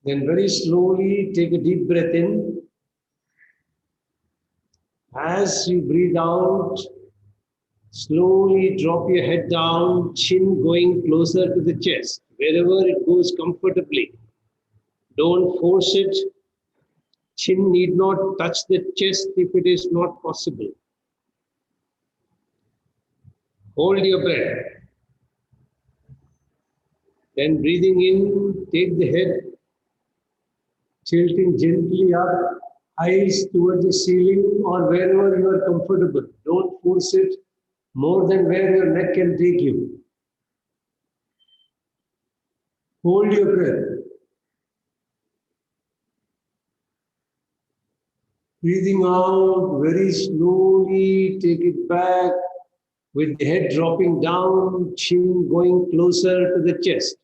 Then very slowly take a deep breath in. As you breathe out, slowly drop your head down, chin going closer to the chest, wherever it goes comfortably. Don't force it. Chin need not touch the chest if it is not possible. Hold your breath. Then breathing in, take the head, tilting gently up, eyes towards the ceiling or wherever you are comfortable. Don't force it more than where your neck can take you. Hold your breath. Breathing out very slowly, take it back with the head dropping down, chin going closer to the chest.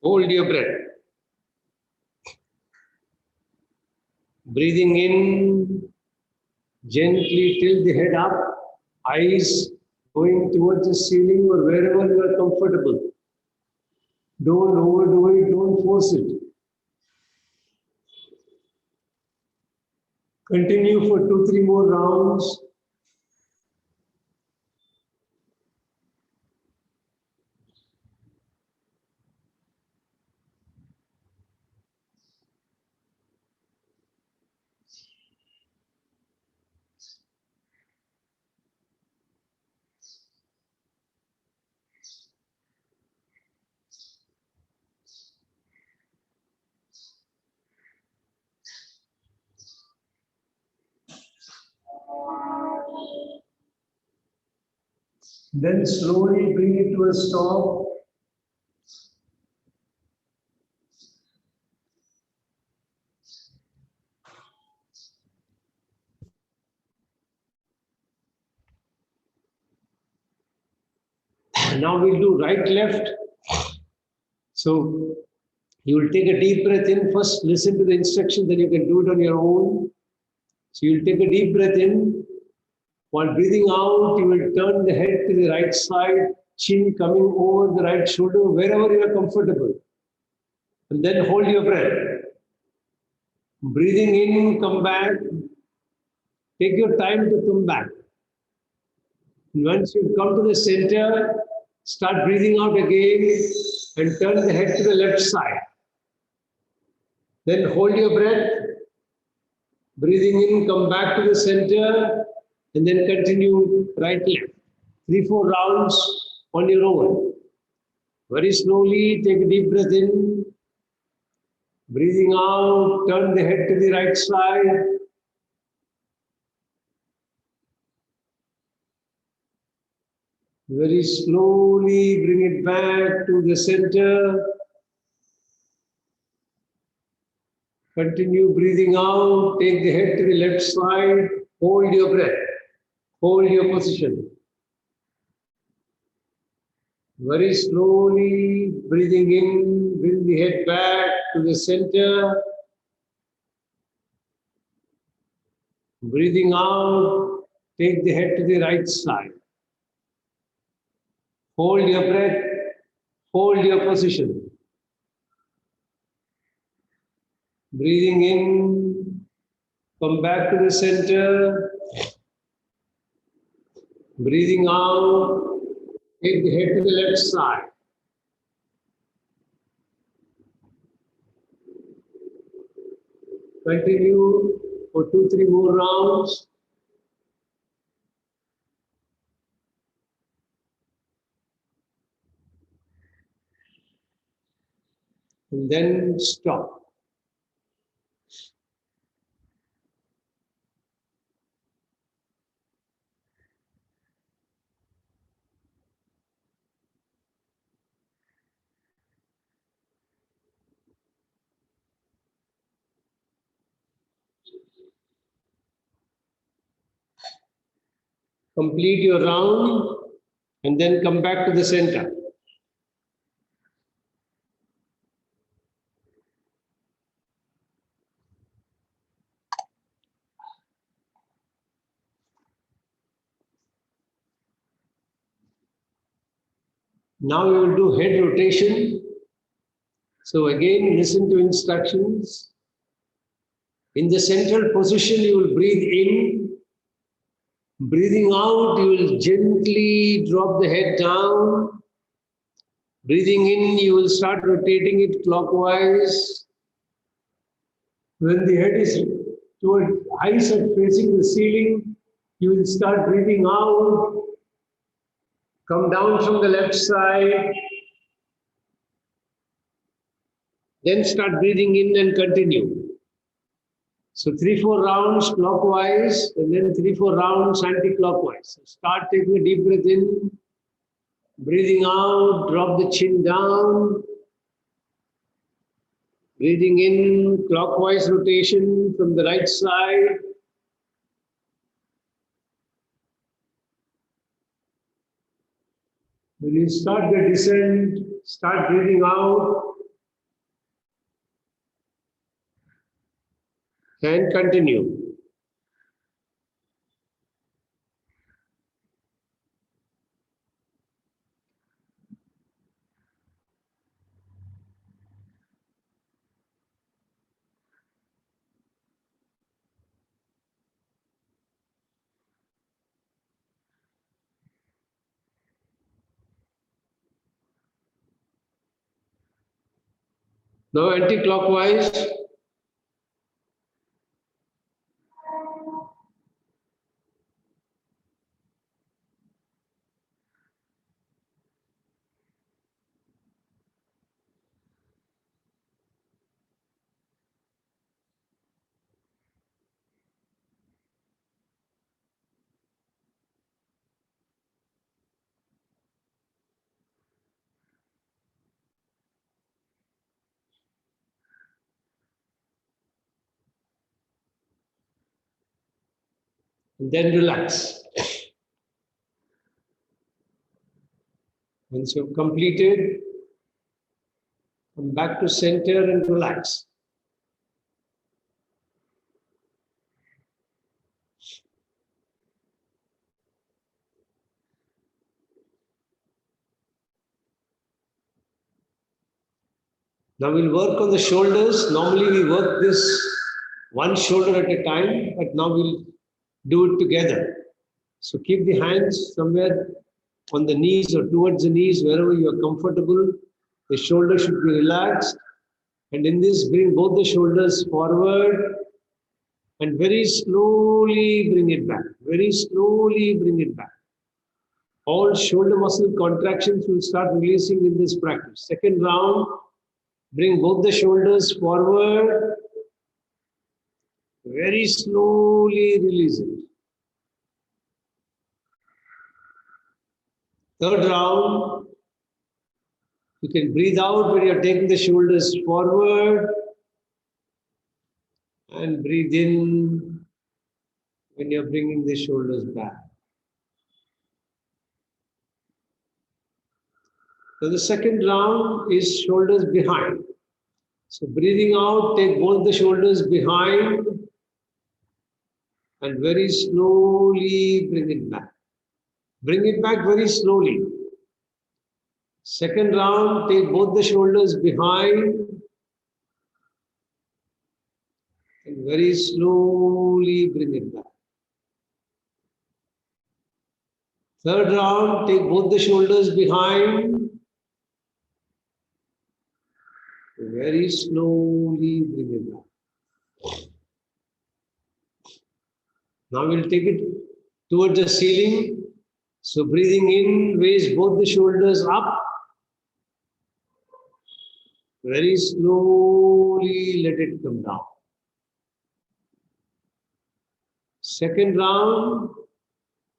Hold your breath. Breathing in, gently tilt the head up, eyes going towards the ceiling or wherever you are comfortable. Don't overdo it, don't force it. Continue for 2-3 more rounds. Then slowly bring it to a stop. Now we'll do right, left. So you will take a deep breath in. First, listen to the instructions, then you can do it on your own. So you'll take a deep breath in. While breathing out, you will turn the head to the right side, chin coming over the right shoulder, wherever you are comfortable. And then hold your breath. Breathing in, come back. Take your time to come back. And once you come to the center, start breathing out again and turn the head to the left side. Then hold your breath. Breathing in, come back to the center, and then continue right, left. 3-4 rounds on your own. Very slowly, take a deep breath in. Breathing out, turn the head to the right side. Very slowly bring it back to the center. Continue breathing out, take the head to the left side, hold your breath, hold your position. Very slowly breathing in, bring the head back to the center. Breathing out, take the head to the right side. Hold your breath, hold your position. Breathing in, come back to the center. Breathing out, take the head to the left side. Continue for 2-3 more rounds. And then stop. Complete your round and then come back to the center. Now you will do head rotation. So again, listen to instructions. In the central position, you will breathe in. Breathing out, you will gently drop the head down. Breathing in, you will start rotating it clockwise. When the head is toward eyes are facing the ceiling, you will start breathing out. Come down from the left side. Then start breathing in and continue. So 3-4 rounds clockwise, and then 3-4 rounds anti-clockwise. So start taking a deep breath in, breathing out, drop the chin down. Breathing in, clockwise rotation from the right side. When you start the descent, start breathing out and continue. Now anti-clockwise. And then relax. Once you've completed, come back to center and relax. Now we'll work on the shoulders. Normally we work this one shoulder at a time, but now we'll do it together. So keep the hands somewhere on the knees or towards the knees, wherever you are comfortable. The shoulder should be relaxed. And in this, bring both the shoulders forward and very slowly bring it back. Very slowly bring it back. All shoulder muscle contractions will start releasing in this practice. Second round, bring both the shoulders forward. Very slowly release it. Third round, you can breathe out when you're taking the shoulders forward and breathe in when you're bringing the shoulders back. So the second round is shoulders behind. So breathing out, take both the shoulders behind and very slowly bring it back. Bring it back very slowly. Second round, take both the shoulders behind and very slowly bring it back. Third round, take both the shoulders behind. Very slowly bring it back. Now we'll take it towards the ceiling. So breathing in, raise both the shoulders up. Very slowly let it come down. Second round,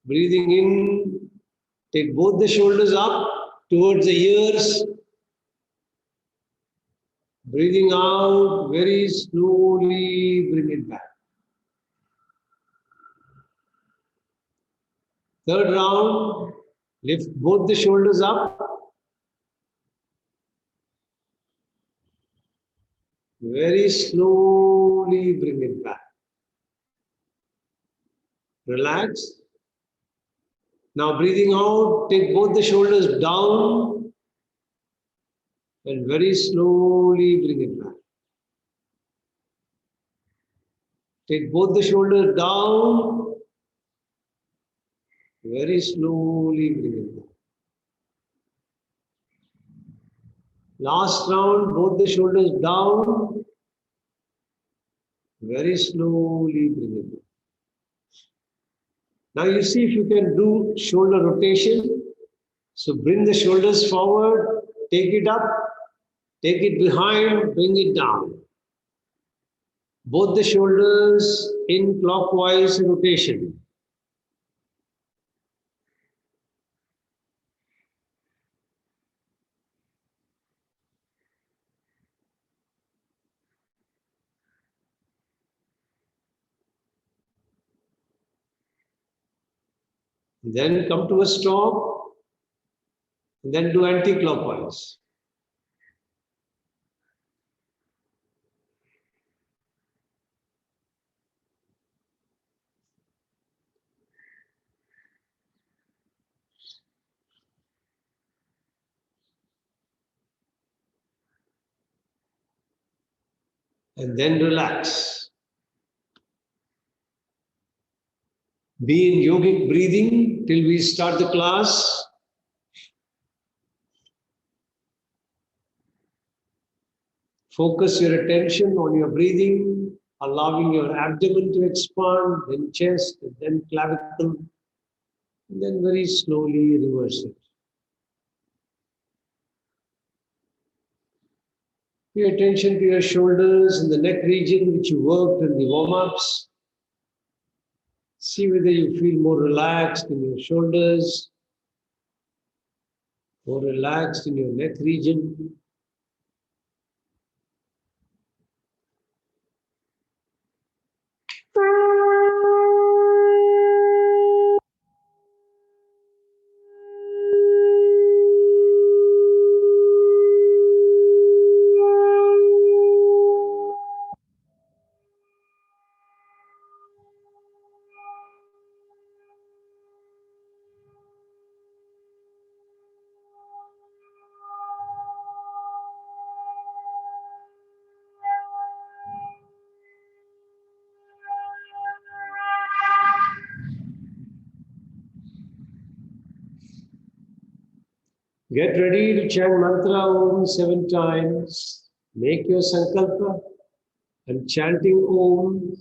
breathing in, take both the shoulders up towards the ears. Breathing out, very slowly bring it back. Third round, lift both the shoulders up. Very slowly bring it back. Relax. Now breathing out, take both the shoulders down. and very slowly bring it back. Take both the shoulders down, very slowly bring it back. Last round, both the shoulders down, very slowly bring it back. Now you see if you can do shoulder rotation. So bring the shoulders forward, take it up, take it behind, bring it down. Both the shoulders in clockwise rotation. Then come to a stop, and then do anti-clockwise. And then relax. Be in yogic breathing till we start the class. Focus your attention on your breathing, allowing your abdomen to expand, then chest, and then clavicle, and then very slowly reverse it. Pay attention to your shoulders and the neck region which you worked in the warm-ups. See whether you feel more relaxed in your shoulders, more relaxed in your neck region. Get ready to chant mantra Om 7 times. Make your sankalpa and chanting Om,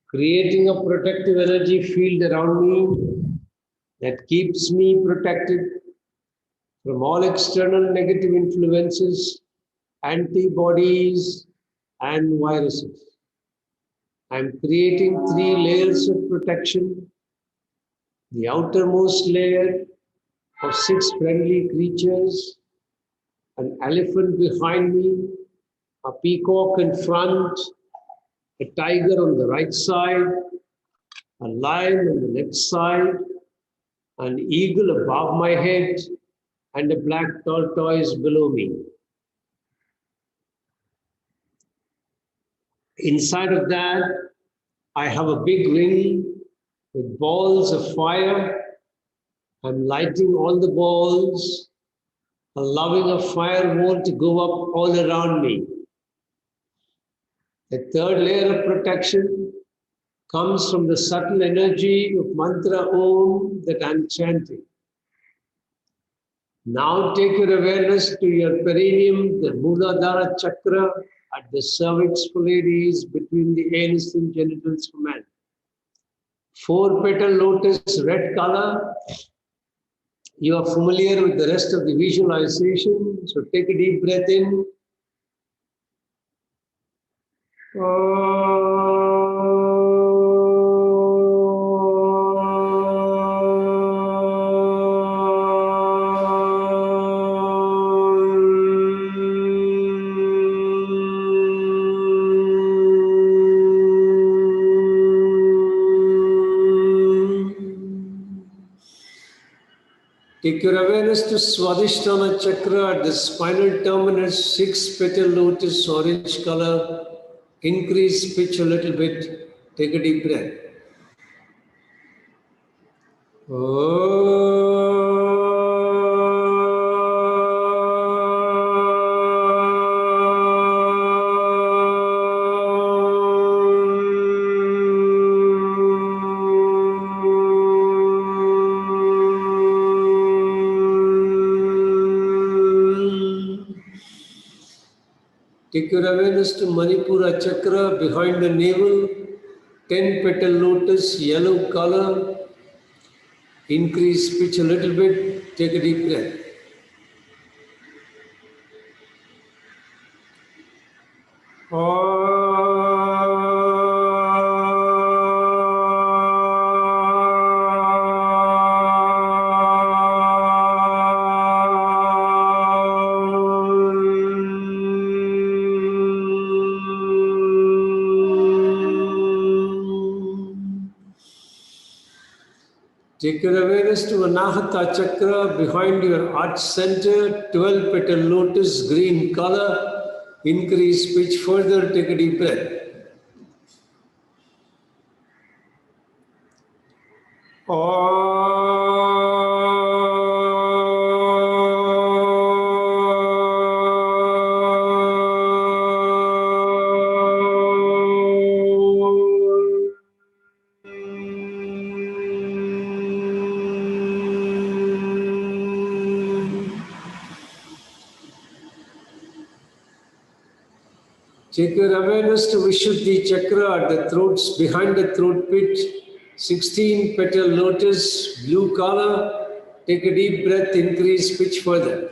creating a protective energy field around me that keeps me protected from all external negative influences, antibodies, and viruses. I'm creating 3 layers of protection. The outermost layer of 6 friendly creatures, an elephant behind me, a peacock in front, a tiger on the right side, a lion on the left side, an eagle above my head, and a black tortoise below me. Inside of that, I have a big ring with balls of fire. I'm lighting all the balls, allowing a firewall to go up all around me. The third layer of protection comes from the subtle energy of mantra Om that I'm chanting. Now take your awareness to your perineum, the Muladhara chakra at the cervix for ladies, between the anus and genitals for men. 4-petal lotus, red color. You are familiar with the rest of the visualization, so take a deep breath in. Take your awareness to Swadhisthana chakra at the spinal terminus, 6-petal lotus, orange color. Increase pitch a little bit. Take a deep breath. Oh. Take your awareness to Manipura chakra behind the navel, 10 petal lotus, yellow color. Increase pitch a little bit, take a deep breath. Take your awareness to Anahata chakra behind your heart center, 12 petal lotus, green color. Increase pitch further, take a deep breath. Take your awareness to Vishuddhi chakra at the throats, behind the throat pit, 16 petal lotus, blue color. Take a deep breath, increase pitch further.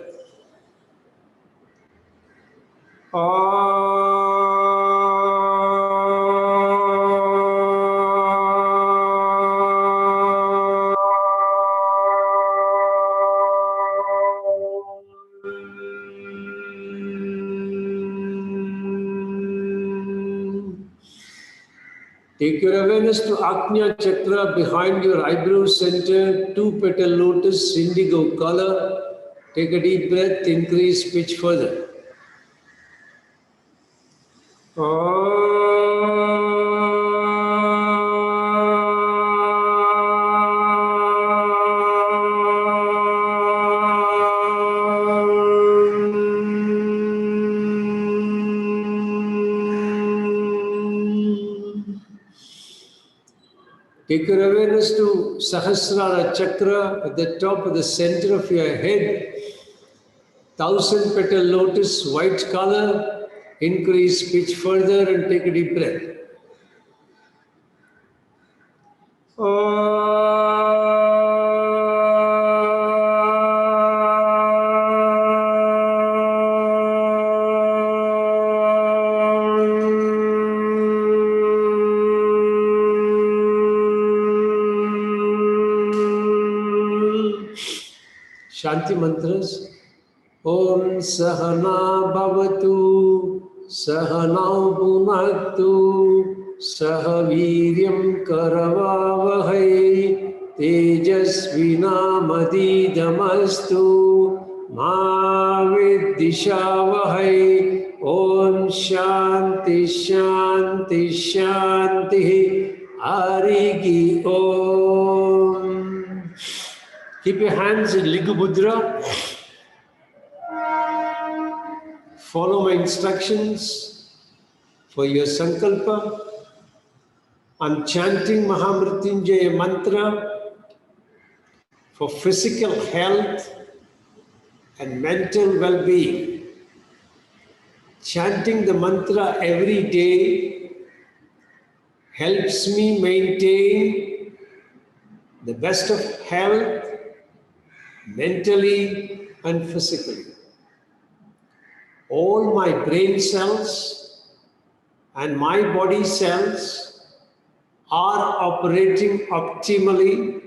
Take your awareness to Agnya chakra behind your eyebrow center, 2 petal lotus, indigo color. Take a deep breath, increase pitch further. Take your awareness to Sahasrara chakra at the top of the center of your head. 1000 petal lotus, white color. Increase pitch further and take a deep breath. Shanti mantras. Om Sahana Bhavatu Sahanau Bhunaktu Sahaviryam Karavavahai Tejasvinamadidastu Ma Viddhishavahai. Om Shanti Shanti Shanti Arigi Om. Keep your hands in Ligu Mudra. Follow my instructions for your sankalpa. I'm chanting Mahamrityunjaya mantra for physical health and mental well-being. Chanting the mantra every day helps me maintain the best of health mentally and physically. All my brain cells and my body cells are operating optimally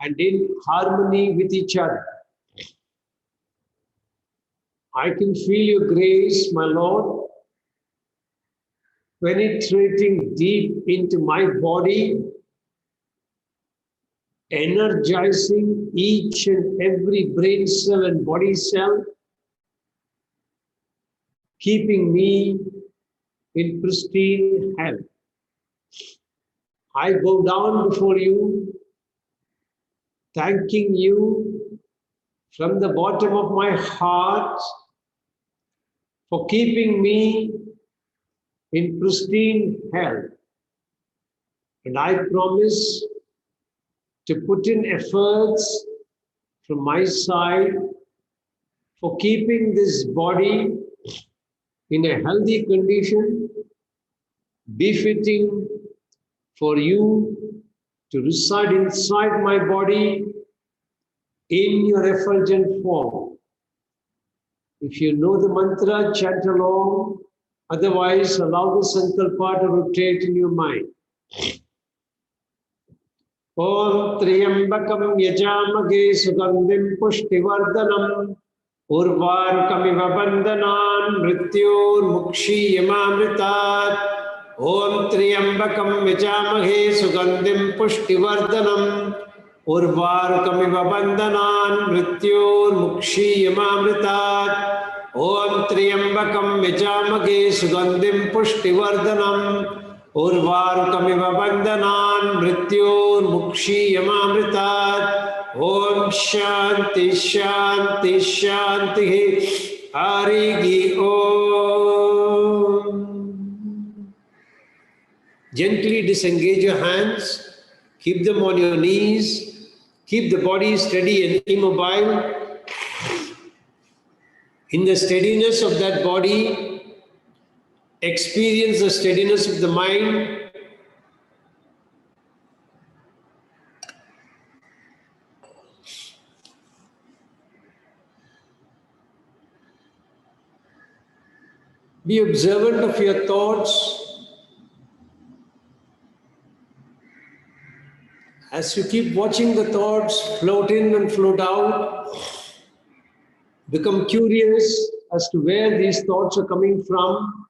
and in harmony with each other. I can feel your grace, my Lord, penetrating deep into my body, energizing each and every brain cell and body cell, keeping me in pristine health. I go down before you, thanking you from the bottom of my heart for keeping me in pristine health. And I promise to put in efforts from my side for keeping this body in a healthy condition, befitting for you to reside inside my body in your effulgent form. If you know the mantra, chant along. Otherwise, allow the sankalpa to rotate in your mind. Om Triyambakam Yajamage Sugandhim Pushtivardhanam Urvarkamiva Bandhanan Mrityor Mukshi Yamamritat. Om Triyambakam Yajamage Sugandhim Pushtivardhanam Urvarkamiva Bandhanan Mrityor Mukshi Yamamritat. Om Triyambakam Yajamage Sugandhim Pushtivardhanam Urvarkamiva Bandhanan Mrityor Mukshi Yamamritat. Om Shanti Shanti Shanti Harigi Om. Gently disengage your hands, keep them on your knees, keep the body steady and immobile. In the steadiness of that body, experience the steadiness of the mind. Be observant of your thoughts. As you keep watching the thoughts float in and float out, become curious as to where these thoughts are coming from,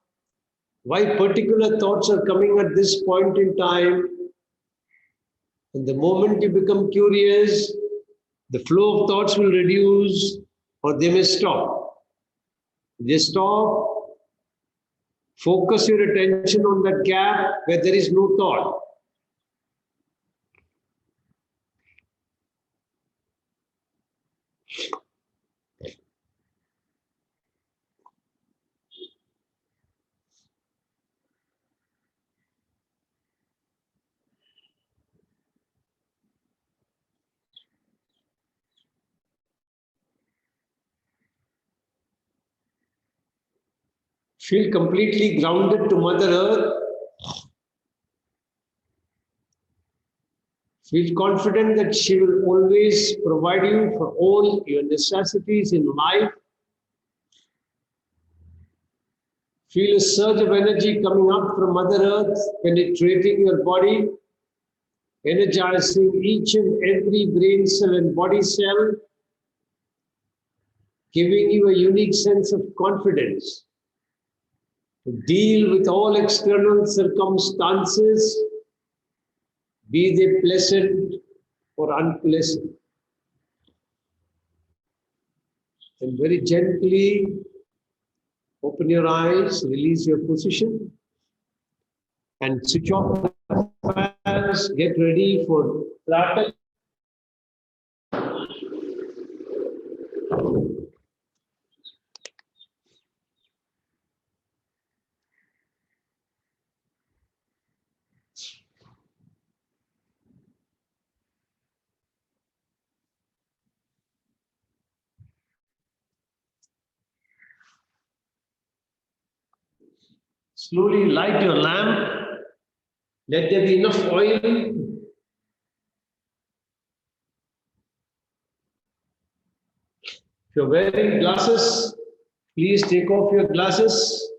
why particular thoughts are coming at this point in time. And the moment you become curious, the flow of thoughts will reduce or they may stop. If they stop, focus your attention on that gap where there is no thought. Feel completely grounded to Mother Earth. Feel confident that she will always provide you for all your necessities in life. Feel a surge of energy coming up from Mother Earth, penetrating your body, energizing each and every brain cell and body cell, giving you a unique sense of confidence to deal with all external circumstances, be they pleasant or unpleasant. And very gently open your eyes, release your position, and switch off the fans. Get ready for Pratha. Slowly light your lamp. Let there be enough oil. If you're wearing glasses, please take off your glasses.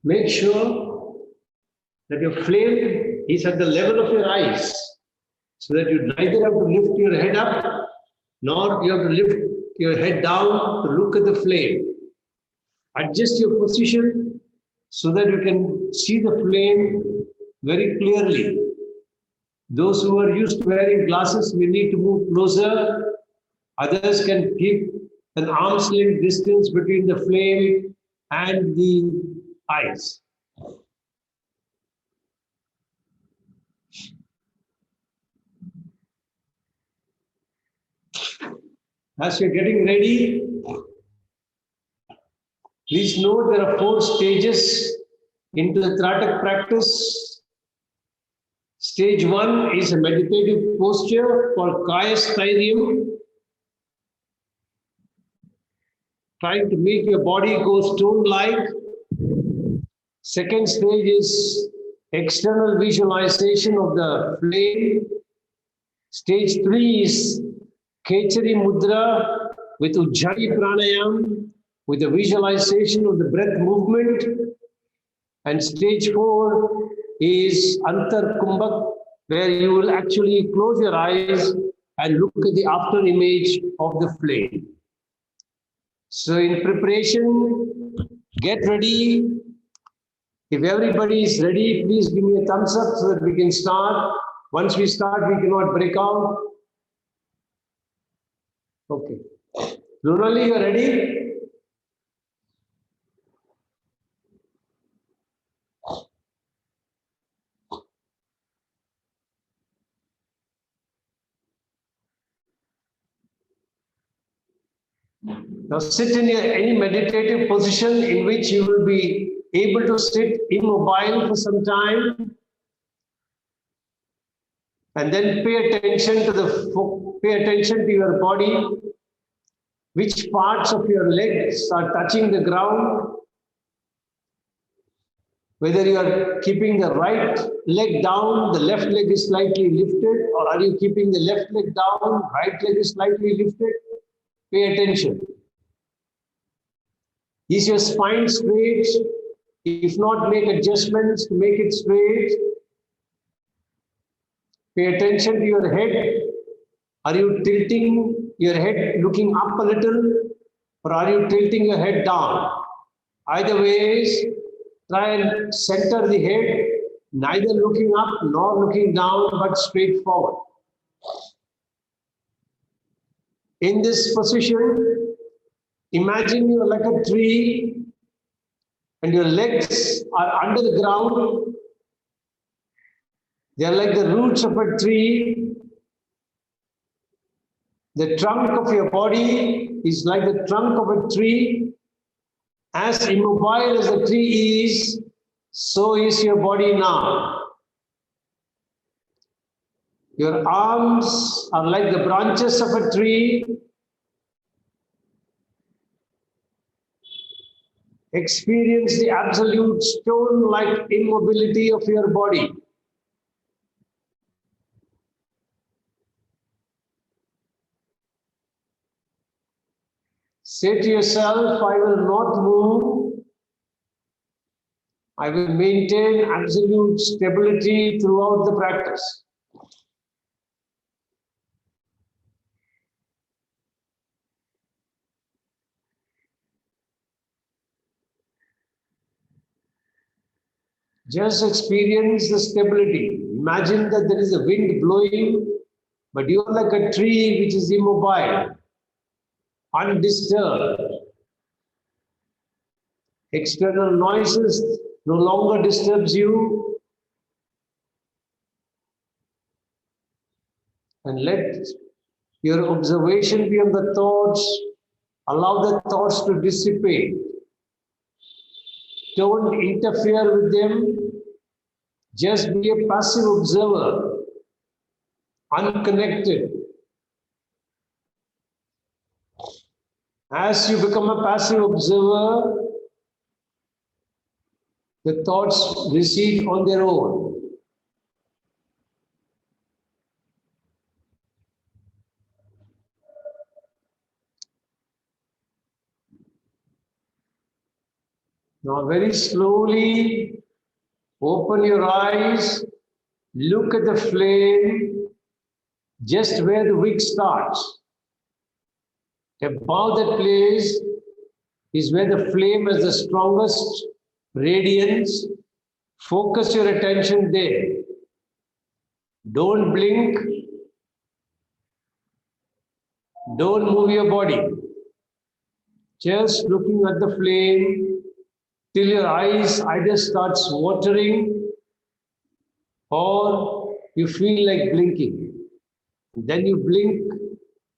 Make sure that your flame is at the level of your eyes, so that you neither have to lift your head up, nor you have to lift your head down to look at the flame. Adjust your position so that you can see the flame very clearly. Those who are used to wearing glasses may need to move closer. Others can keep an arm's length distance between the flame and the eyes. As you're getting ready, please note there are 4 stages into the Tratak practice. Stage 1 is a meditative posture called Kaya Stairyam, trying to make your body go stone-like. Second stage is external visualization of the flame. Stage 3 is Khechari Mudra with Ujjayi Pranayam, with the visualization of the breath movement. And stage 4 is Antar Kumbhak, where you will actually close your eyes and look at the after image of the flame. So in preparation, get ready. If everybody is ready, please give me a thumbs up so that we can start. Once we start, we cannot break out. Okay. Lunali, you are ready? Now sit in any meditative position in which you will be able to sit immobile for some time, and then pay attention to your body. Which parts of your legs are touching the ground? Whether you are keeping the right leg down, the left leg is slightly lifted, or are you keeping the left leg down, right leg is slightly lifted? Pay attention. Is your spine straight? If not, make adjustments to make it straight. Pay attention to your head. Are you tilting your head looking up a little, or are you tilting your head down? Either ways, try and center the head, neither looking up nor looking down, but straight forward. In this position, imagine you're like a tree and your legs are under the ground. They are like the roots of a tree. The trunk of your body is like the trunk of a tree. As immobile as the tree is, so is your body now. Your arms are like the branches of a tree. Experience the absolute stone-like immobility of your body. Say to yourself, I will not move. I will maintain absolute stability throughout the practice. Just experience the stability. Imagine that there is a wind blowing, but you are like a tree which is immobile, undisturbed. External noises no longer disturbs you. And let your observation be on the thoughts. Allow the thoughts to dissipate. Don't interfere with them. Just be a passive observer, unconnected. As you become a passive observer, the thoughts recede on their own. Now very slowly open your eyes, look at the flame just where the wick starts. Above that place is where the flame has the strongest radiance. Focus your attention there. Don't blink. Don't move your body. Just looking at the flame till your eyes either starts watering or you feel like blinking. Then you blink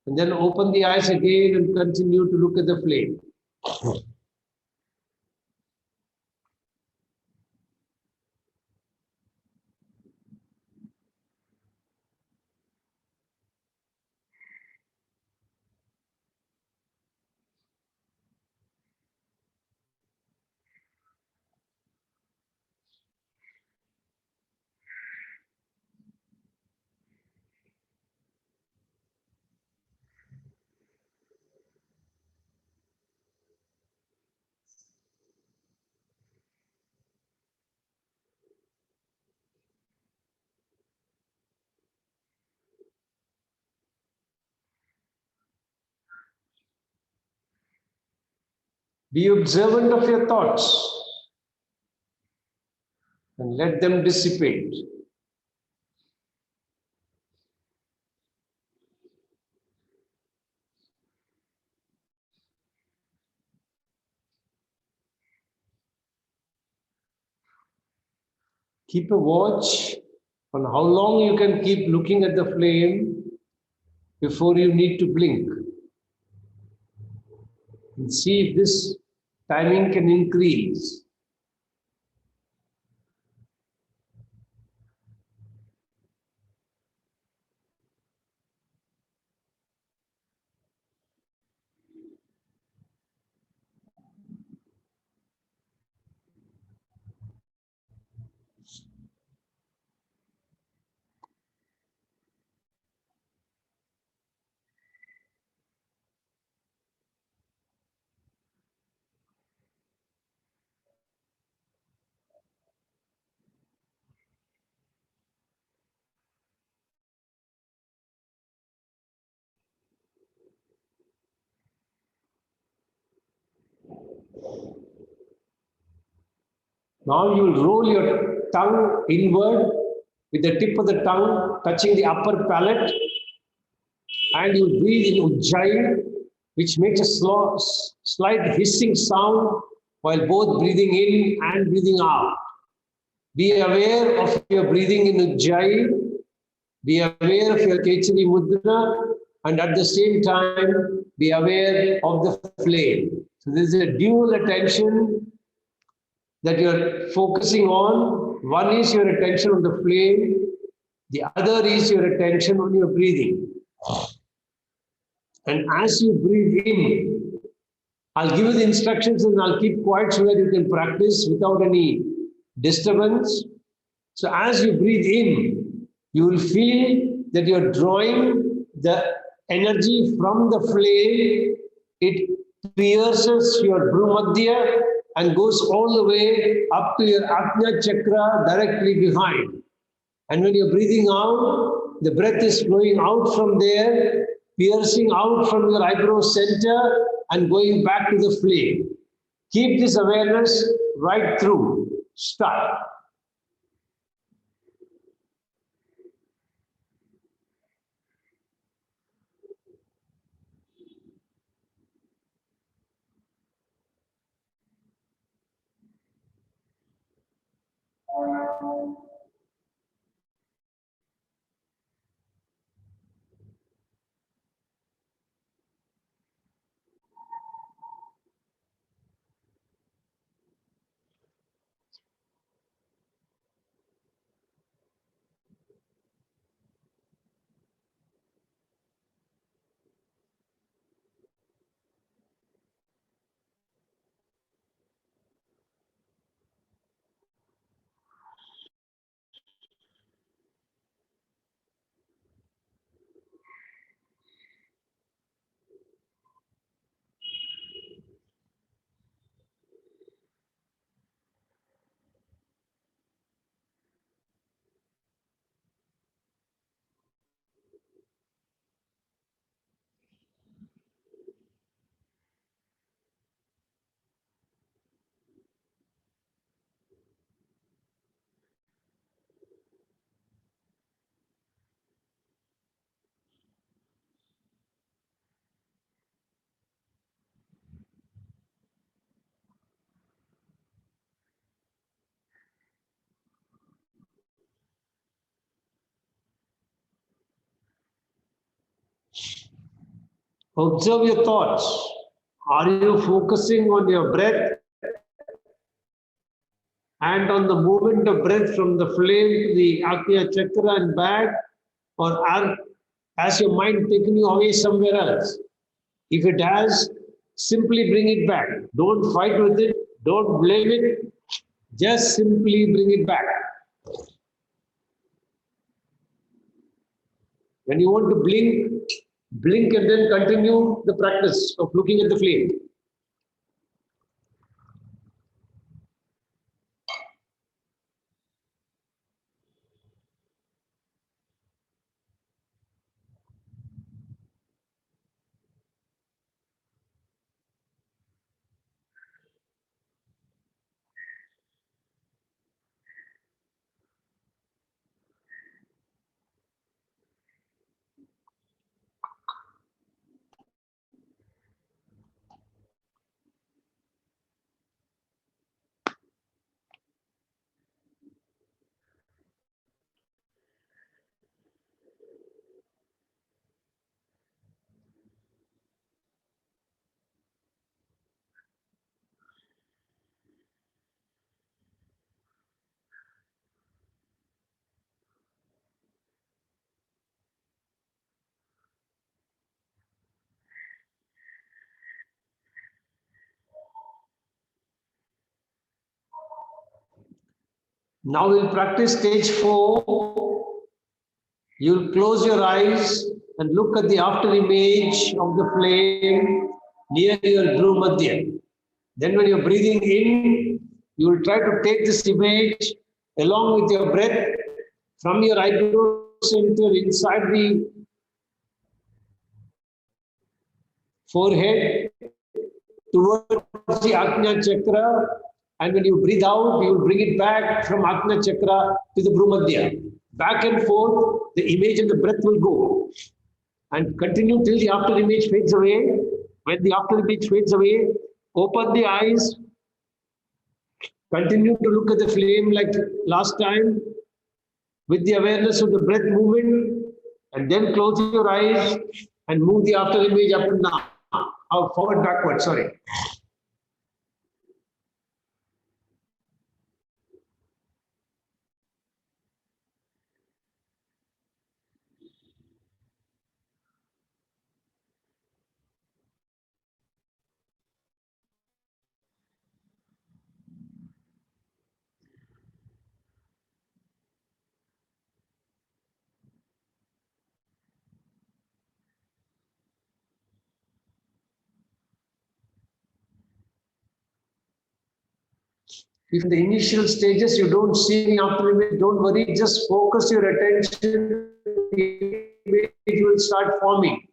and then open the eyes again and continue to look at the flame. Be observant of your thoughts and let them dissipate. Keep a watch on how long you can keep looking at the flame before you need to blink. And see if this timing can increase. Now you will roll your tongue inward with the tip of the tongue touching the upper palate, and you breathe in Ujjayi, which makes a slight hissing sound while both breathing in and breathing out. Be aware of your breathing in Ujjayi, be aware of your Kechari Mudra, and at the same time, be aware of the flame. So there is a dual attention that you're focusing on. One is your attention on the flame, the other is your attention on your breathing. And as you breathe in, I'll give you the instructions and I'll keep quiet so that you can practice without any disturbance. So as you breathe in, you will feel that you're drawing the energy from the flame. It pierces your Bhumadhya and goes all the way up to your Ajna Chakra directly behind. And when you're breathing out, the breath is flowing out from there, piercing out from your eyebrow center and going back to the flame. Keep this awareness right through. Start. Observe your thoughts. Are you focusing on your breath and on the movement of breath from the flame to the Agnya Chakra and back? Or has your mind taken you away somewhere else? If it has, simply bring it back. Don't fight with it. Don't blame it. Just simply bring it back. When you want to blink, blink and then continue the practice of looking at the flame. Now we'll practice stage 4. You'll close your eyes and look at the after image of the flame near your Dhruv Madhya. Then when you're breathing in, you will try to take this image along with your breath from your eyebrow center inside the forehead towards the Ajna Chakra. And when you breathe out, you will bring it back from Ajna Chakra to the Bhumadhya. Back and forth, the image and the breath will go. And continue till the after image fades away. When the after image fades away, open the eyes, continue to look at the flame like last time with the awareness of the breath movement, and then close your eyes and move the after image up and down, forward, backward, sorry. If in the initial stages you don't see any after image, don't worry, just focus your attention, the image will start forming.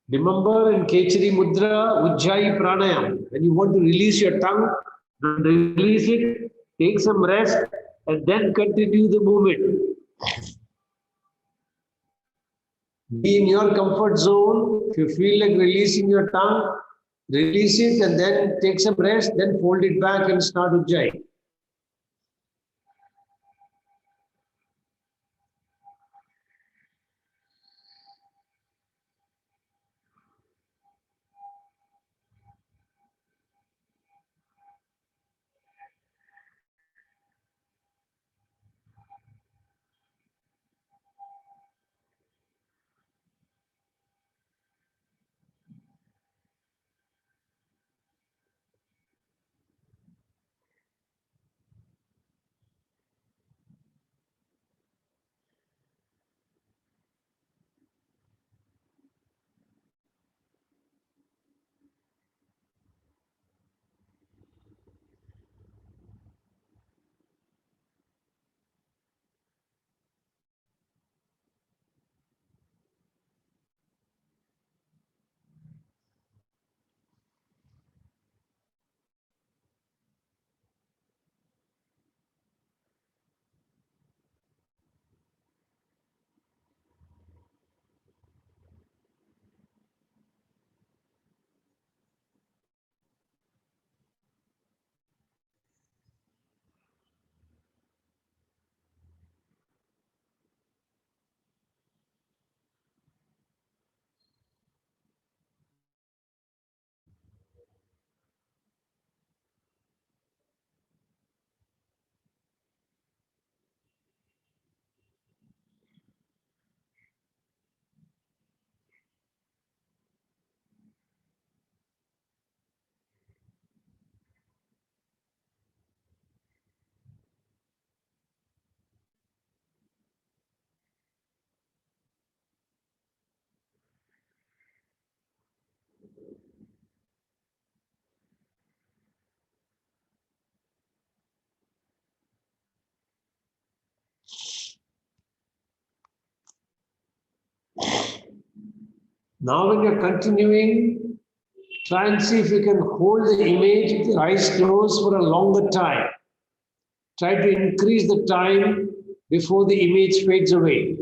Remember in Kechari Mudra, Ujjayi Pranayam, when you want to release your tongue, release it, take some rest, and then continue the movement. Be in your comfort zone. If you feel like releasing your tongue, release it and then take some rest, then fold it back and start Ujjayi. Now when you're continuing, try and see if you can hold the image with your eyes closed for a longer time. Try to increase the time before the image fades away.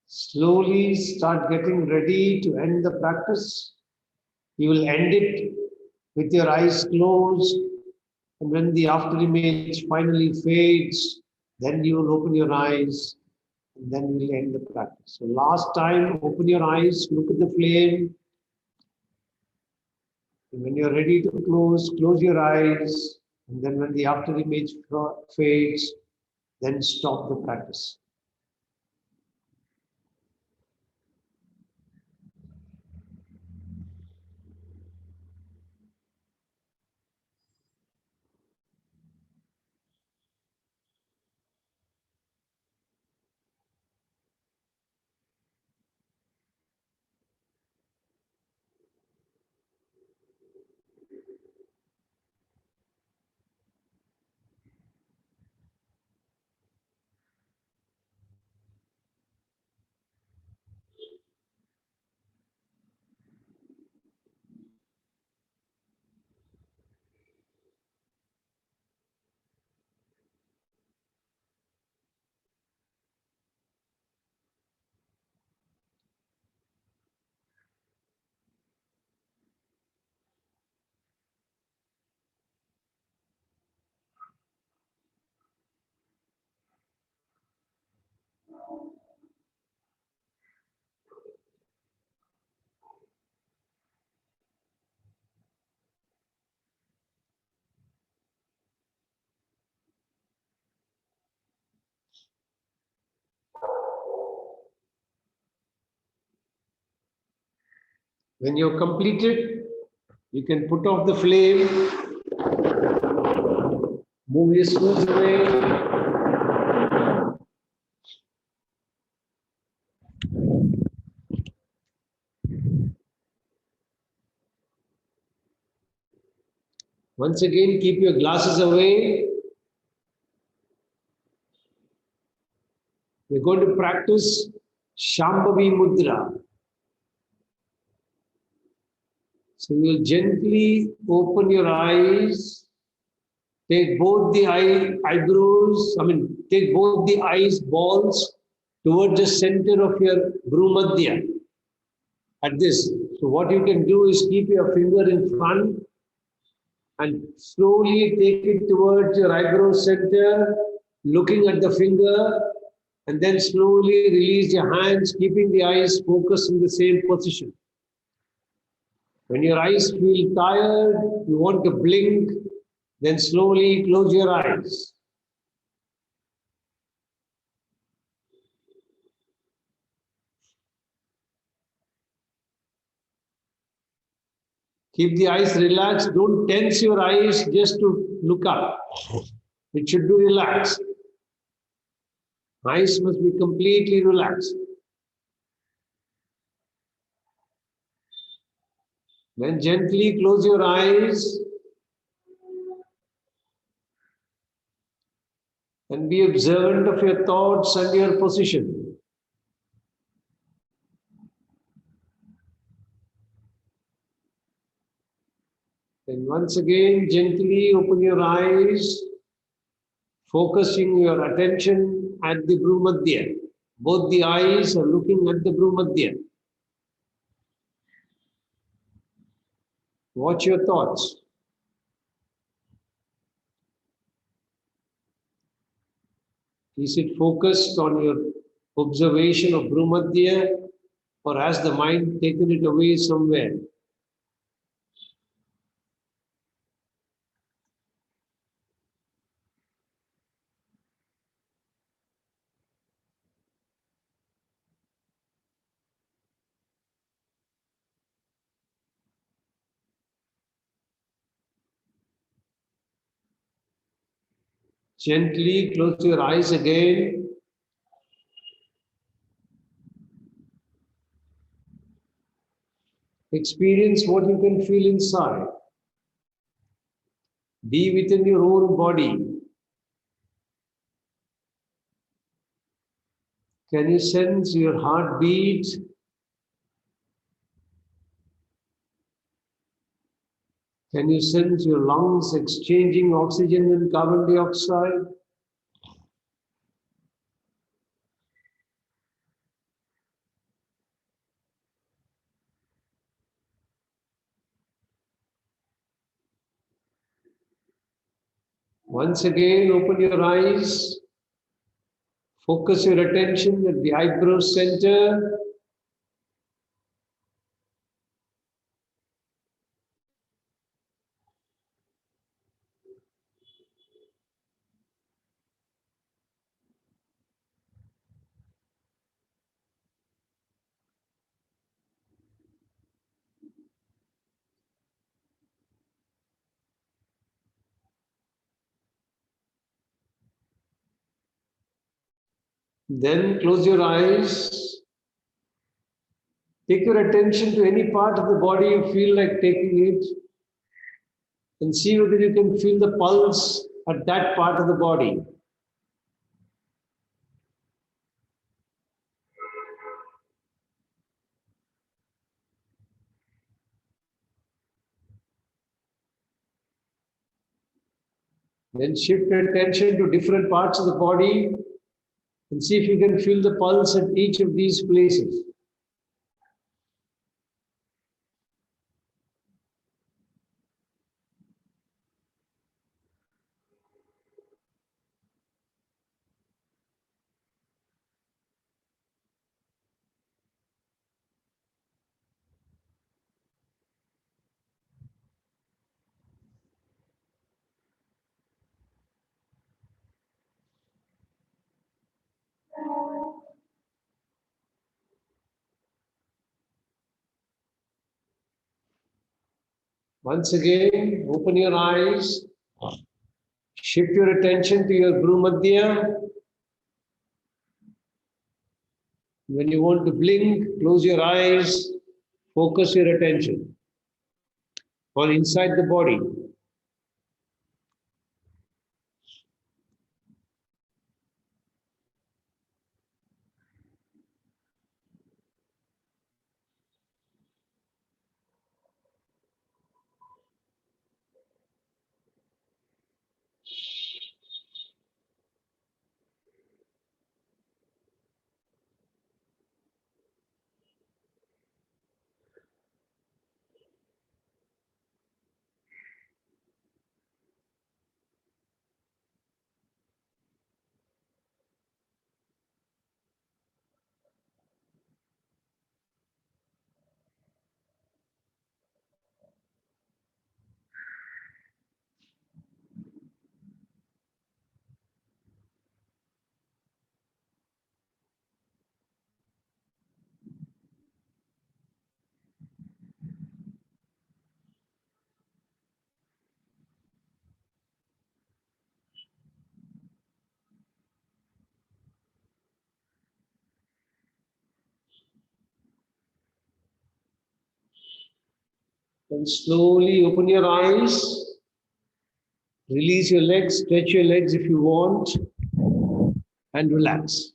Slowly start getting ready to end the practice. You will end it with your eyes closed, and when the after image finally fades, then you will open your eyes, and then we'll end the practice. So, last time, open your eyes, look at the flame, and when you're ready to close, close your eyes, and then when the after image fades, then stop the practice. When you're completed, you can put off the flame, move your stools away. Once again, keep your glasses away. We're going to practice Shambhavi Mudra. So you'll gently open your eyes, take both the eyebrows, take both the eyes balls towards the center of your Bhrumadhya at this. So what you can do is keep your finger in front and slowly take it towards your eyebrow center, looking at the finger, and then slowly release your hands, keeping the eyes focused in the same position. When your eyes feel tired, you want to blink, then slowly close your eyes. Keep the eyes relaxed. Don't tense your eyes just to look up. It should be relaxed. Eyes must be completely relaxed. Then gently close your eyes and be observant of your thoughts and your position. Then once again, gently open your eyes, focusing your attention at the Bhrumadhya. Both the eyes are looking at the Bhrumadhya. Watch your thoughts. Is it focused on your observation of Bhrumadhya, or has the mind taken it away somewhere? Gently close your eyes again. Experience what you can feel inside. Be within your own body. Can you sense your heartbeat? Can you sense your lungs exchanging oxygen and carbon dioxide? Once again, open your eyes. Focus your attention at the eyebrow center. Then close your eyes. Take your attention to any part of the body you feel like taking it, and see whether you can feel the pulse at that part of the body. Then shift attention to different parts of the body and see if you can feel the pulse at each of these places. Once again, open your eyes. Shift your attention to your Bhumadhya. When you want to blink, close your eyes, focus your attention on inside the body. Then slowly open your eyes, release your legs, stretch your legs if you want, and relax.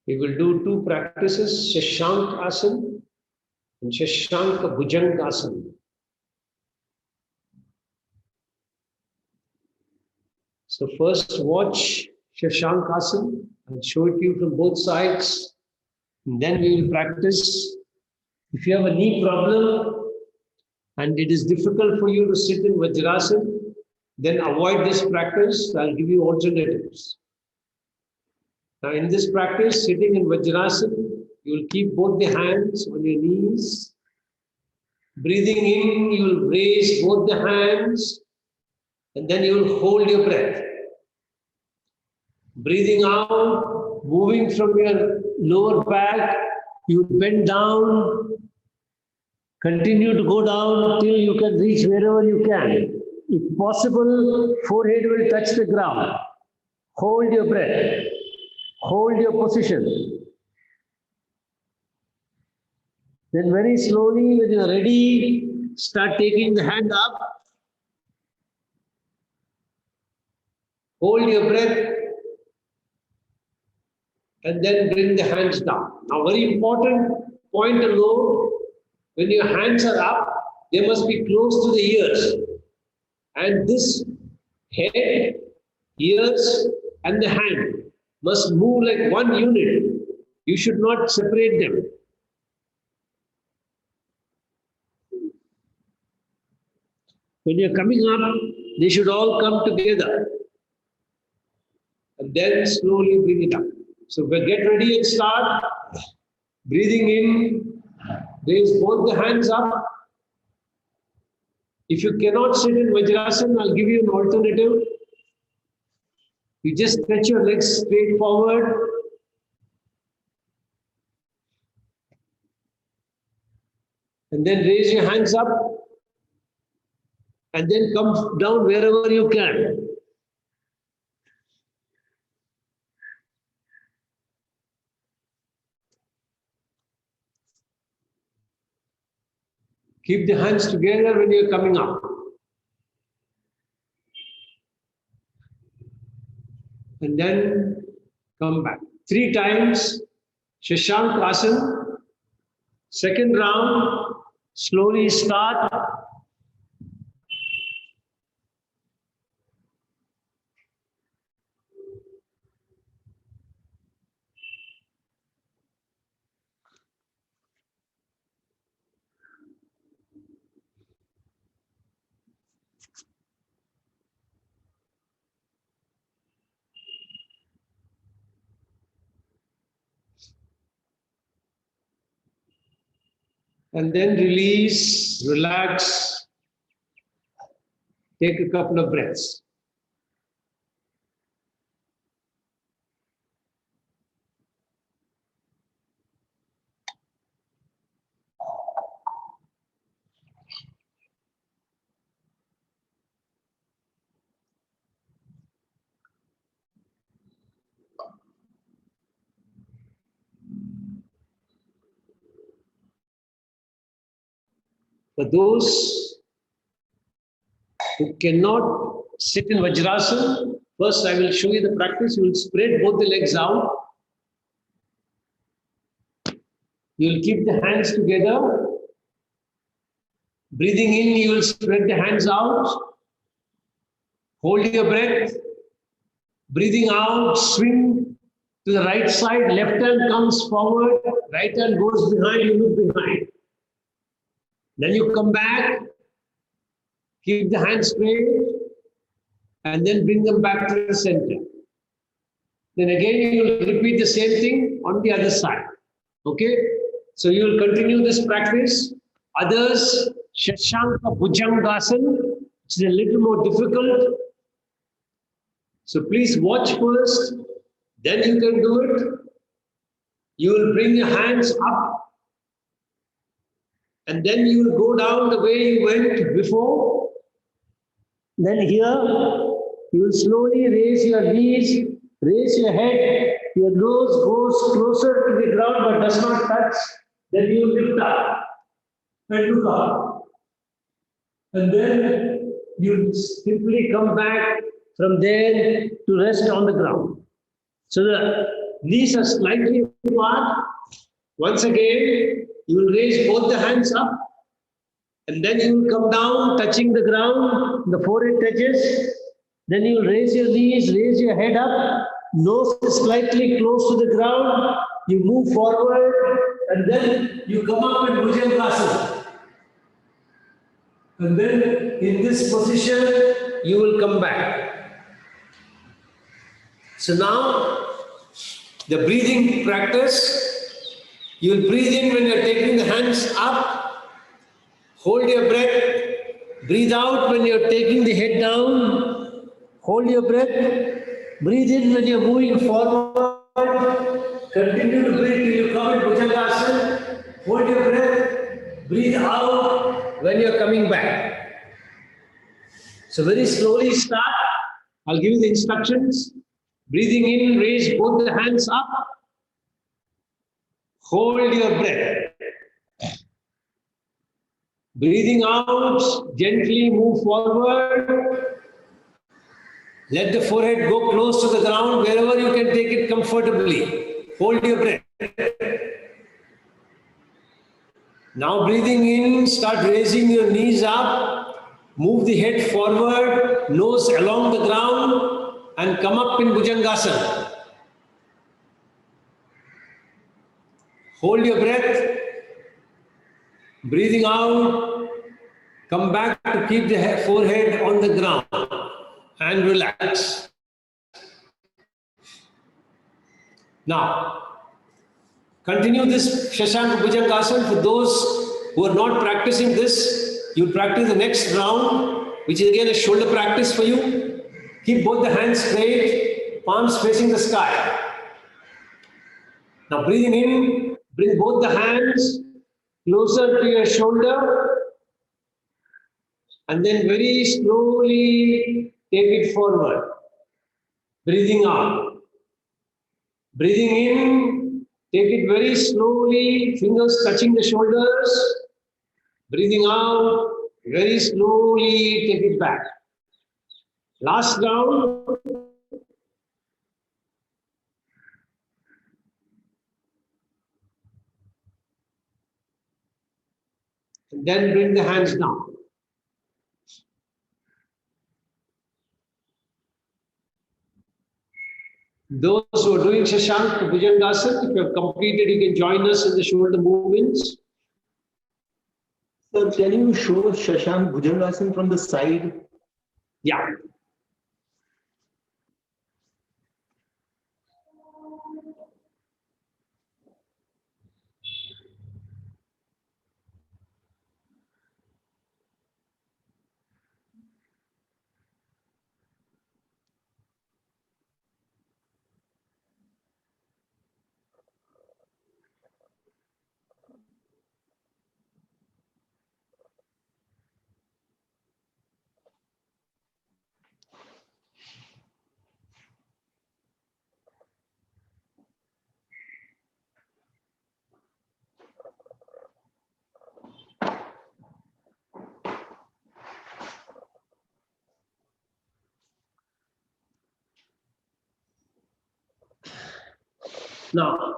We will do two practices, Shashank Asana and Shashanka Bhujanga Asana. So first watch Shashank Asana. I'll show it to you from both sides. And then we will practice. If you have a knee problem and it is difficult for you to sit in Vajrasana, then avoid this practice. I'll give you alternatives. Now in this practice, sitting in Vajrasana, you will keep both the hands on your knees. Breathing in, you will raise both the hands and then you will hold your breath. Breathing out, moving from your lower back, you bend down, continue to go down till you can reach wherever you can. If possible, forehead will touch the ground. Hold your breath. Hold your position. Then very slowly, when you are ready, start taking the hand up. Hold your breath. And then bring the hands down. Now, very important point to know, when your hands are up, they must be close to the ears. And this head, ears, and the hand must move like one unit. You should not separate them. When you're coming up, they should all come together. And then slowly bring it up. So we'll get ready and start. Breathing in, raise both the hands up. If you cannot sit in Vajrasana, I'll give you an alternative. You just stretch your legs straight forward. And then raise your hands up. And then come down wherever you can. Keep the hands together when you're coming up. And then come back. 3 times, Shashank Asana. Second round, slowly start. And then release, relax, take a couple of breaths. For those who cannot sit in Vajrasana, first I will show you the practice. You will spread both the legs out. You will keep the hands together. Breathing in, you will spread the hands out. Hold your breath. Breathing out, swing to the right side. Left hand comes forward. Right hand goes behind, you look behind. Then you come back. Keep the hands straight. And then bring them back to the center. Then again, you will repeat the same thing on the other side. Okay? So you will continue this practice. Others, Shashanka Bhujangasana, which is a little more difficult. So please watch first, then you can do it. You will bring your hands up, and then you will go down the way you went before. Then here, you will slowly raise your knees, raise your head, your nose goes closer to the ground but does not touch. Then you lift up and look up. And then you simply come back from there to rest on the ground. So the knees are slightly apart. Once again, you will raise both the hands up, and then you will come down, touching the ground, the forehead touches. Then you will raise your knees, raise your head up, nose is slightly close to the ground. You move forward, and then you come up in Bhujangasana. And then in this position, you will come back. So now, the breathing practice, you will breathe in when you are taking the hands up, hold your breath, breathe out when you are taking the head down, hold your breath, breathe in when you are moving forward, continue to breathe till you come in Bhujangasana, hold your breath, breathe out when you are coming back. So very slowly start. I'll give you the instructions. Breathing in, raise both the hands up. Hold your breath. Breathing out, gently move forward. Let the forehead go close to the ground, wherever you can take it comfortably. Hold your breath. Now breathing in, start raising your knees up. Move the head forward, nose along the ground, and come up in Bhujangasana. Hold your breath. Breathing out, come back to keep the forehead on the ground and relax. Now, continue this Shashanka Bhujangasana. For those who are not practicing this, you practice the next round, which is again a shoulder practice for you. Keep both the hands straight, palms facing the sky. Now breathing in, bring both the hands closer to your shoulder, and then very slowly take it forward. Breathing out. Breathing in, take it very slowly, fingers touching the shoulders. Breathing out, very slowly take it back. Last round. And then bring the hands down. Those who are doing Shashanka Bhujangasana, if you have completed, you can join us in the shoulder movements. Sir, can you show Shashank Bhujangasana from the side? Yeah. Now,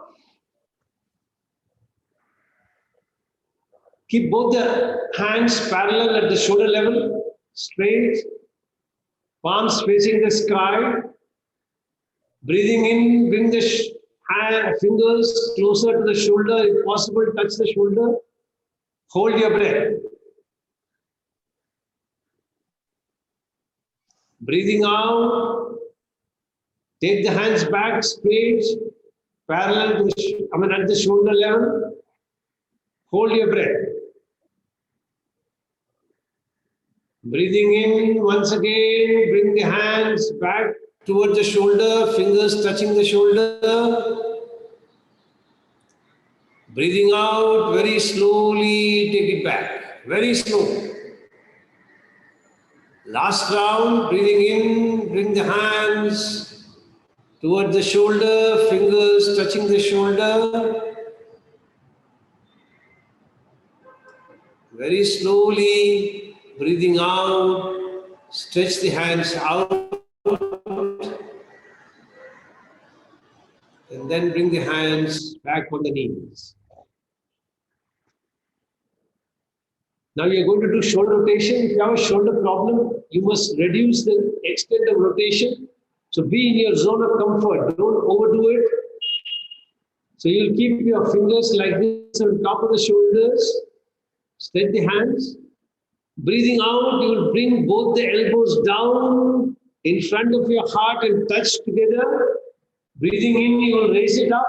keep both the hands parallel at the shoulder level, straight, palms facing the sky. Breathing in, bring the fingers closer to the shoulder, if possible, touch the shoulder. Hold your breath. Breathing out, take the hands back straight, parallel to the, at the shoulder level. Hold your breath. Breathing in, once again, bring the hands back towards the shoulder, fingers touching the shoulder. Breathing out, very slowly, take it back, very slow. Last round, breathing in, bring the hands towards the shoulder, fingers touching the shoulder. Very slowly, breathing out, stretch the hands out. And then bring the hands back on the knees. Now you're going to do shoulder rotation. If you have a shoulder problem, you must reduce the extent of rotation. So be in your zone of comfort. Don't overdo it. So you'll keep your fingers like this on top of the shoulders. Stretch the hands. Breathing out, you will bring both the elbows down in front of your heart and touch together. Breathing in, you will raise it up.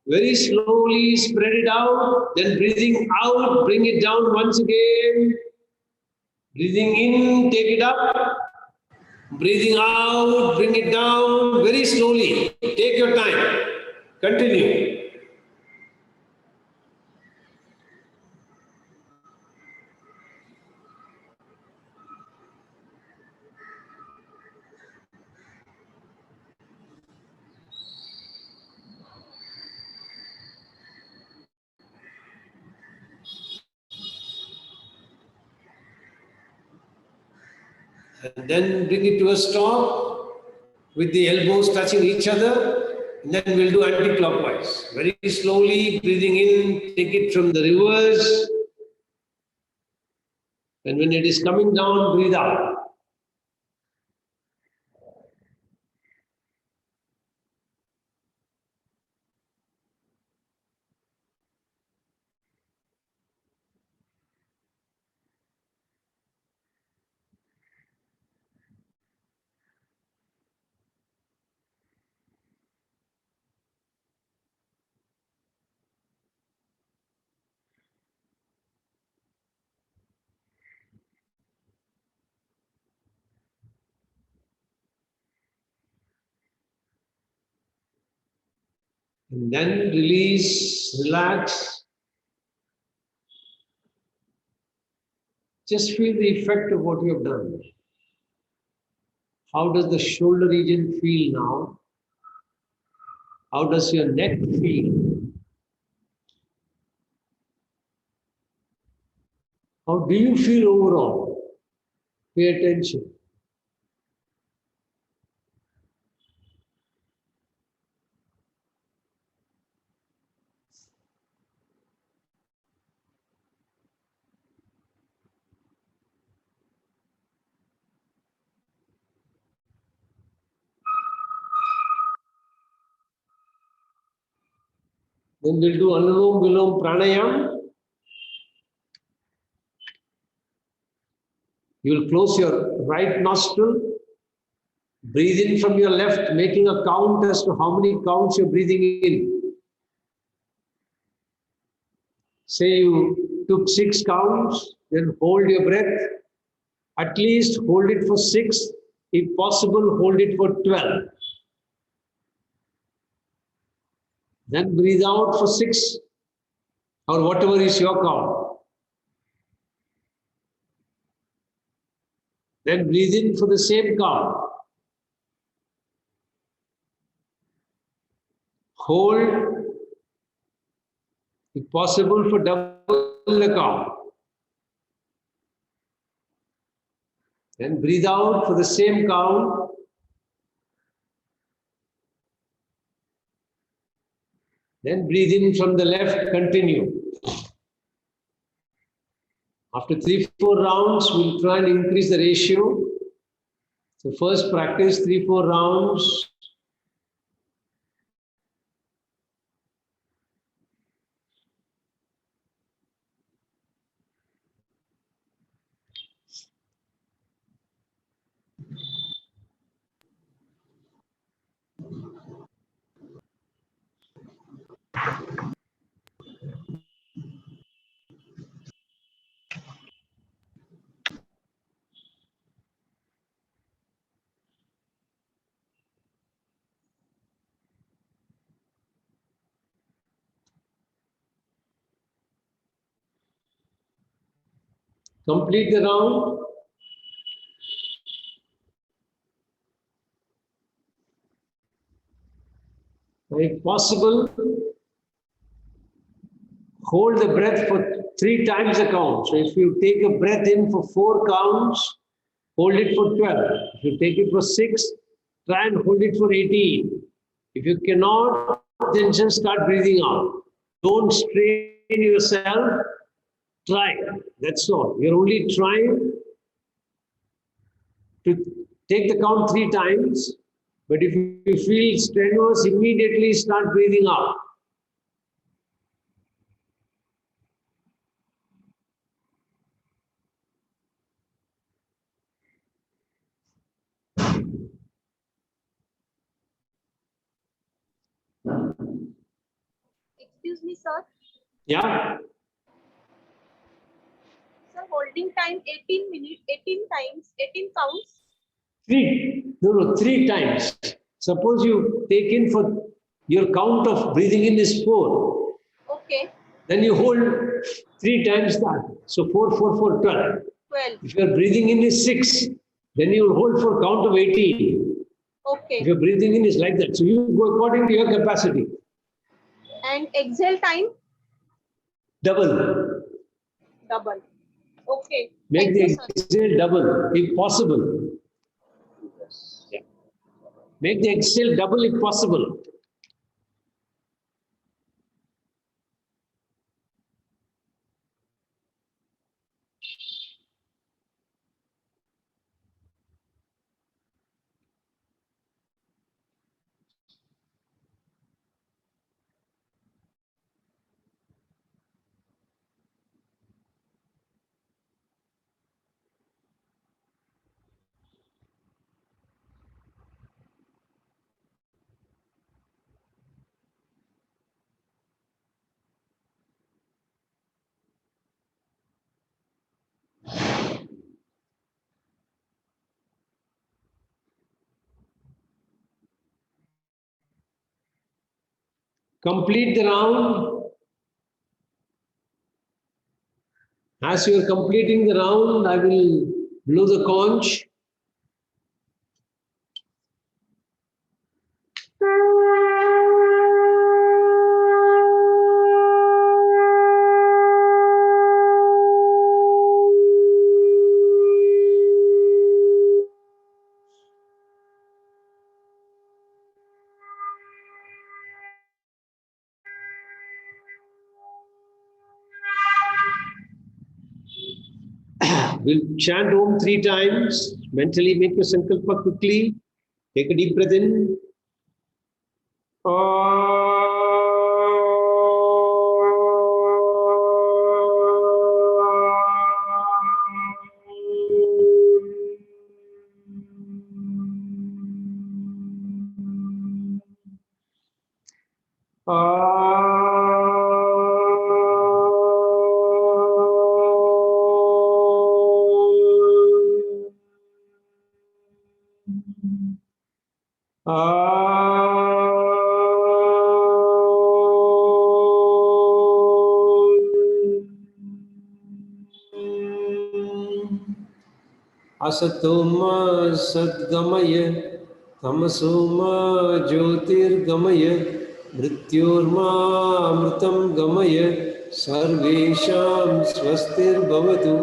Very slowly spread it out. Then breathing out, bring it down once again. Breathing in, take it up. Breathing out, bring it down very slowly. Take your time. Continue. And then bring it to a stop with the elbows touching each other. And then we'll do anti-clockwise. Very slowly, breathing in, take it from the reverse. And when it is coming down, breathe out. And then release, relax. Just feel the effect of what you have done. How does the shoulder region feel now? How does your neck feel? How do you feel overall? Pay attention. Then we'll do Anulom Vilom Pranayam. You will close your right nostril. Breathe in from your left, making a count as to how many counts you're breathing in. Say you took 6 counts, then hold your breath. At least hold it for 6. If possible, hold it for 12. Then breathe out for 6 or whatever is your count. Then breathe in for the same count. Hold, if possible, for double the count. Then breathe out for the same count. Then breathe in from the left, continue. After 3-4 rounds, we'll try and increase the ratio. So first practice 3-4 rounds. Complete the round. If possible, hold the breath for 3 times the count. So if you take a breath in for 4 counts, hold it for 12. If you take it for 6, try and hold it for 18. If you cannot, then just start breathing out. Don't strain yourself. Try. That's all. You're only trying to take the count 3 times. But if you feel strenuous, immediately start breathing out. Excuse me, sir. Yeah? Sir, holding time 18 minutes, 18 times, 18 counts. 3 times. Suppose you take in for your count of breathing in is 4. Okay, Then you hold 3 times that. So 4, 4, 4, 12. 12. If your breathing in is 6, then you will hold for count of 18. If Okay. your breathing in is like that. So you go according to your capacity. And exhale time, Double. double. Okay. Make Thank the you, sir. exhale double if possible. Yeah. Make the exhale double if possible. Complete the round. As you are completing the round, I will blow the conch. We'll chant Om 3 times. Mentally make your sankalpa quickly. Take a deep breath in. Asatoma sadgamaya tamasoma jyotirgamaya mrityorma amritam gamaya sarvesham swastir bhavatu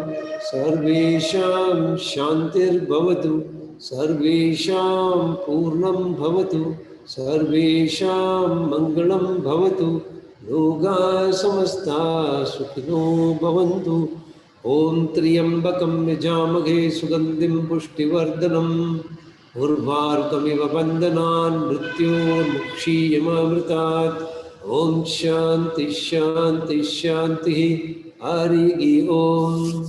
sarvesham shantir bhavatu सर्वेषां पूर्णं भवतु, सर्वेषां मङ्गलं भवतु, लोकाः समस्ताः सुखिनो भवन्तु। ॐ त्र्यम्बकं यजामहे सुगन्धिं पुष्टिवर्धनम् उर्वारुकमिव बन्धनान् मृत्योर्मुक्षीयमामृतात्। ॐ शान्ति शान्ति शान्तिः। हरिः ॐ।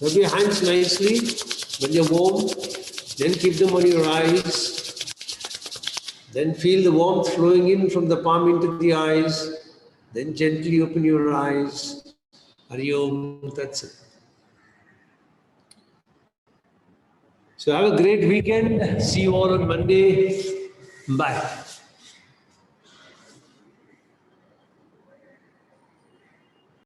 Rub your hands nicely when you're warm. Then keep them on your eyes. Then feel the warmth flowing in from the palm into the eyes. Then gently open your eyes. Hari Om Tat Sat. So have a great weekend. See you all on Monday. Bye.